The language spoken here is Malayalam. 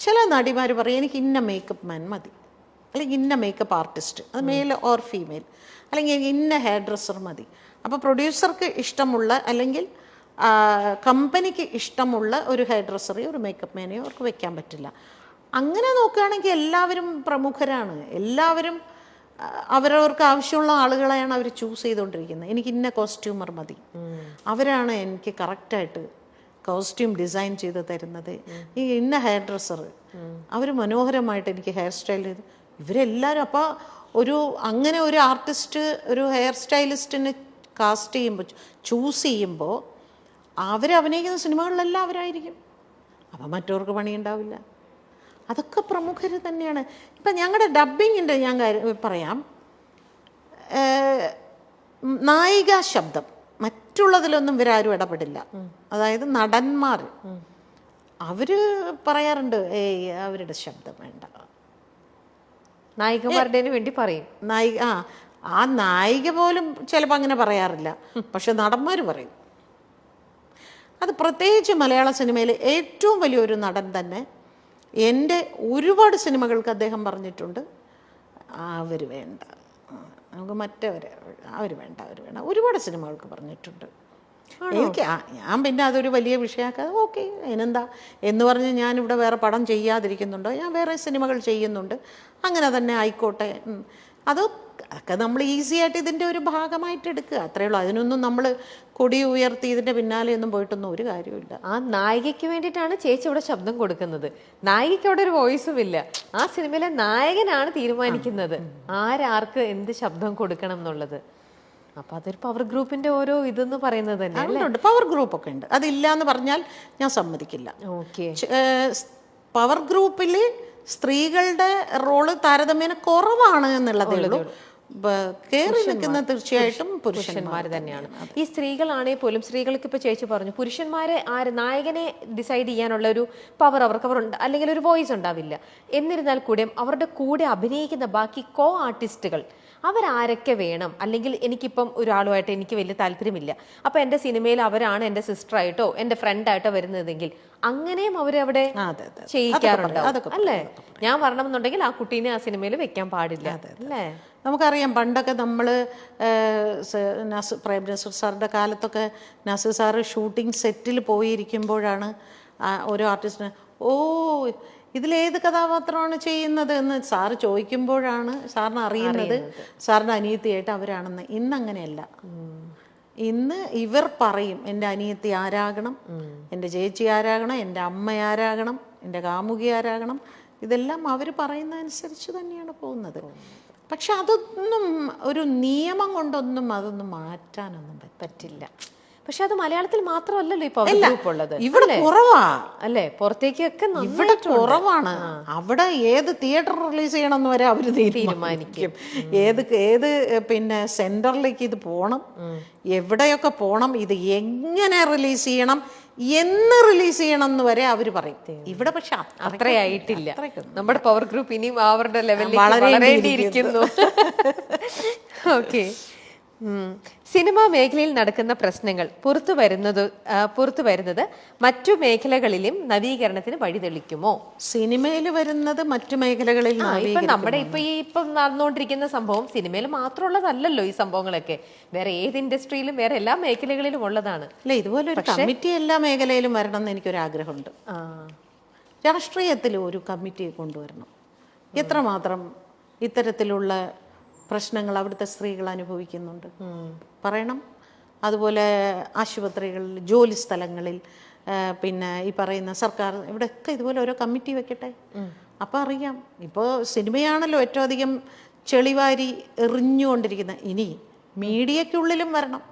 ചില നടിമാർ പറയും എനിക്ക് ഇന്ന മേക്കപ്പ് മാൻ മതി, അല്ലെങ്കിൽ ഇന്ന മേക്കപ്പ് ആർട്ടിസ്റ്റ്, അത് മെയിൽ ഓർ ഫീമെയിൽ, അല്ലെങ്കിൽ ഇന്ന ഹെയർ ഡ്രസ്സർ മതി. അപ്പോൾ പ്രൊഡ്യൂസർക്ക് ഇഷ്ടമുള്ള അല്ലെങ്കിൽ കമ്പനിക്ക് ഇഷ്ടമുള്ള ഒരു ഹെയർ ഡ്രസ്സറെയോ ഒരു മേക്കപ്പ് മാനെയോ അവർക്ക് വെക്കാൻ പറ്റില്ല. അങ്ങനെ നോക്കുകയാണെങ്കിൽ എല്ലാവരും പ്രമുഖരാണ്, എല്ലാവരും അവരവർക്ക് ആവശ്യമുള്ള ആളുകളെയാണ് അവർ ചൂസ് ചെയ്തുകൊണ്ടിരിക്കുന്നത്. എനിക്ക് ഇന്ന കോസ്റ്റ്യൂമർ മതി, അവരാണ് എനിക്ക് കറക്റ്റായിട്ട് കോസ്റ്റ്യൂം ഡിസൈൻ ചെയ്ത് തരുന്നത്. ഈ ഇന്ന ഹെയർ ഡ്രസ്സർ അവർ മനോഹരമായിട്ട് എനിക്ക് ഹെയർ സ്റ്റൈൽ ചെയ്ത്, ഇവരെല്ലാവരും. അപ്പോൾ അങ്ങനെ ഒരു ആർട്ടിസ്റ്റ് ഒരു ഹെയർ സ്റ്റൈലിസ്റ്റിനെ കാസ്റ്റ് ചെയ്യുമ്പോൾ ചൂസ് ചെയ്യുമ്പോൾ അവരഭിനയിക്കുന്ന സിനിമകളിലെല്ലാം അവരായിരിക്കും. അപ്പം മറ്റവർക്ക് പണിയുണ്ടാവില്ല. അതൊക്കെ പ്രമുഖർ തന്നെയാണ്. ഇപ്പം ഞങ്ങളുടെ ഡബ്ബിങ്ങിൻ്റെ ഞാൻ പറയാം, നായിക ശബ്ദം മറ്റുള്ളതിലൊന്നും ഇവരാരും ഇടപെടില്ല. അതായത് നടന്മാർ അവർ പറയാറുണ്ട് അവരുടെ ശബ്ദം വേണ്ട, നായികമാരുടെ വേണ്ടി പറയും. ആ നായിക പോലും ചിലപ്പോൾ അങ്ങനെ പറയാറില്ല, പക്ഷെ നടന്മാർ പറയും. അത് പ്രത്യേകിച്ച് മലയാള സിനിമയിലെ ഏറ്റവും വലിയൊരു നടൻ തന്നെ എൻ്റെ ഒരുപാട് സിനിമകൾക്ക് അദ്ദേഹം പറഞ്ഞിട്ടുണ്ട്, അവർ വേണ്ട, നമുക്ക് അവർ വേണ്ട ഒരുപാട് സിനിമകൾക്ക് പറഞ്ഞിട്ടുണ്ട്. എനിക്ക് ഞാൻ പിന്നെ അതൊരു വലിയ വിഷയമാക്കാതെ ഓക്കെ അതിനെന്താ എന്ന് പറഞ്ഞ് ഞാനിവിടെ വേറെ പടം ചെയ്യാതിരിക്കുന്നുണ്ടോ, ഞാൻ വേറെ സിനിമകൾ ചെയ്യുന്നുണ്ട്, അങ്ങനെ തന്നെ ആയിക്കോട്ടെ. അതൊക്കെ നമ്മൾ ഈസി ആയിട്ട് ഇതിൻ്റെ ഒരു ഭാഗമായിട്ട് എടുക്കുക, അത്രയേ ഉള്ളൂ. അതിനൊന്നും നമ്മൾ കൊടി ഉയർത്തി ഇതിൻ്റെ പിന്നാലെയൊന്നും പോയിട്ടൊന്നും ഒരു കാര്യമില്ല. ആ നായികയ്ക്ക് വേണ്ടിയിട്ടാണ് ചേച്ചി ഇവിടെ ശബ്ദം കൊടുക്കുന്നത്. നായികയ്ക്ക് അവിടെ ഒരു വോയിസും ഇല്ല. ആ സിനിമയിലെ നായകനാണ് തീരുമാനിക്കുന്നത് ആരാർക്ക് എന്ത് ശബ്ദം കൊടുക്കണം എന്നുള്ളത്. അപ്പൊ അതൊരു പവർ ഗ്രൂപ്പിന്റെ ഓരോ ഇതെന്ന് പറയുന്നത് തന്നെ പവർ ഗ്രൂപ്പ് ഒക്കെ ഉണ്ട്. അതില്ല എന്ന് പറഞ്ഞാൽ ഞാൻ സമ്മതിക്കില്ല. ഓക്കെ, പവർ ഗ്രൂപ്പിൽ സ്ത്രീകളുടെ റോള് താരതമ്യേന കുറവാണ് എന്നുള്ളതേ ഉള്ളൂ. കയറി നിൽക്കുന്ന തീർച്ചയായിട്ടും പുരുഷന്മാർ തന്നെയാണ്. ഈ സ്ത്രീകളാണെങ്കിൽ പോലും, സ്ത്രീകൾക്ക് ഇപ്പൊ ചേച്ചി പറഞ്ഞു പുരുഷന്മാരെ നായകനെ ഡിസൈഡ് ചെയ്യാനുള്ള ഒരു പവർ അവർ അല്ലെങ്കിൽ ഒരു വോയിസ് ഉണ്ടാവില്ല. എന്നിരുന്നാൽ കൂടെ അവരുടെ കൂടെ അഭിനയിക്കുന്ന ബാക്കി കോ ആർട്ടിസ്റ്റുകൾ അവരാരൊക്കെ വേണം, അല്ലെങ്കിൽ എനിക്കിപ്പം ഒരാളുമായിട്ട് എനിക്ക് വലിയ താല്പര്യമില്ല, അപ്പൊ എൻ്റെ സിനിമയിൽ അവരാണ് എൻ്റെ സിസ്റ്ററായിട്ടോ എൻ്റെ ഫ്രണ്ടായിട്ടോ വരുന്നതെങ്കിൽ അങ്ങനെയും അവരവിടെ ചെയ്യിക്കാറുണ്ടോ അല്ലേ? ഞാൻ വരണമെന്നുണ്ടെങ്കിൽ ആ കുട്ടീനെ ആ സിനിമയിൽ വെക്കാൻ പാടില്ല അല്ലേ? നമുക്കറിയാം പണ്ടൊക്കെ നമ്മൾ പ്രേം നസീർ സാറിൻ്റെ കാലത്തൊക്കെ നസീർ സാറ് ഷൂട്ടിംഗ് സെറ്റിൽ പോയിരിക്കുമ്പോഴാണ് ഓരോ ആർട്ടിസ്റ്റിന് ഇതിലേത് കഥാപാത്രമാണ് ചെയ്യുന്നത് എന്ന് സാറ് ചോദിക്കുമ്പോഴാണ് സാറിന് അറിയുന്നത് സാറിൻ്റെ അനിയത്തിയായിട്ട് അവരാണെന്ന്. ഇന്നങ്ങനെയല്ല. ഇന്ന് ഇവർ പറയും എൻ്റെ അനിയത്തി ആരാകണം, എൻ്റെ ചേച്ചി ആരാകണം, എൻ്റെ അമ്മ ആരാകണം, എൻ്റെ കാമുകി ആരാകണം, ഇതെല്ലാം അവർ പറയുന്ന അനുസരിച്ച് തന്നെയാണ് പോകുന്നത്. പക്ഷെ അതൊന്നും ഒരു നിയമം കൊണ്ടൊന്നും അതൊന്നും മാറ്റാനൊന്നും പറ്റില്ല. പക്ഷെ അത് മലയാളത്തിൽ മാത്രമല്ലല്ലോ ഇപ്പൊ ഉള്ളത്, ഇവിടെ കുറവാ അല്ലേ? പുറത്തേക്കൊക്കെ ഇവിടെ കുറവാണ്. അവിടെ ഏത് തിയേറ്റർ റിലീസ് ചെയ്യണമെന്ന് വരെ അവർ തീരുമാനിക്കും. ഏത് പിന്നെ സെന്ററിലേക്ക് ഇത് പോകണം, എവിടെയൊക്കെ പോകണം, ഇത് എങ്ങനെ റിലീസ് ചെയ്യണം, എന്ന് റിലീസ് ചെയ്യണം എന്ന് വരെ അവർ പറയും. ഇവിടെ പക്ഷെ അത്രയായിട്ടില്ല. നമ്മുടെ പവർ ഗ്രൂപ്പ് ഇനിയും അവരുടെ ലെവലിൽ വളരേണ്ടിയിരിക്കുന്നു. ഓക്കെ, സിനിമാ മേഖലയിൽ നടക്കുന്ന പ്രശ്നങ്ങൾ പുറത്തു വരുന്നത് മറ്റു മേഖലകളിലും നവീകരണത്തിന് വഴിതെളിക്കുമോ? സിനിമയിൽ വരുന്നത് മറ്റു മേഖലകളിൽ നമ്മുടെ ഇപ്പം നടന്നുകൊണ്ടിരിക്കുന്ന സംഭവം സിനിമയിൽ മാത്രമുള്ളതല്ലല്ലോ. ഈ സംഭവങ്ങളൊക്കെ വേറെ ഏത് ഇൻഡസ്ട്രിയിലും വേറെ എല്ലാ മേഖലകളിലും ഉള്ളതാണ്. അല്ലെ, ഇതുപോലെ ഒരു കമ്മിറ്റി എല്ലാ മേഖലയിലും വരണം എന്ന് എനിക്കൊരാഗ്രഹമുണ്ട്. രാഷ്ട്രീയത്തിൽ ഒരു കമ്മിറ്റി കൊണ്ടുവരണം. എത്രമാത്രം ഇത്തരത്തിലുള്ള പ്രശ്നങ്ങൾ അവിടുത്തെ സ്ത്രീകൾ അനുഭവിക്കുന്നുണ്ട് പറയണം. അതുപോലെ ആശുപത്രികളിൽ, ജോലി സ്ഥലങ്ങളിൽ, പിന്നെ ഈ പറയുന്ന സർക്കാർ, ഇവിടെയൊക്കെ ഇതുപോലെ ഓരോ കമ്മിറ്റി വെക്കട്ടെ. അപ്പം അറിയാം. ഇപ്പോൾ സിനിമയാണല്ലോ ഏറ്റവും അധികം ചെളിവാരി എറിഞ്ഞുകൊണ്ടിരിക്കുന്നത്. ഇനി മീഡിയക്കുള്ളിലും വരണം.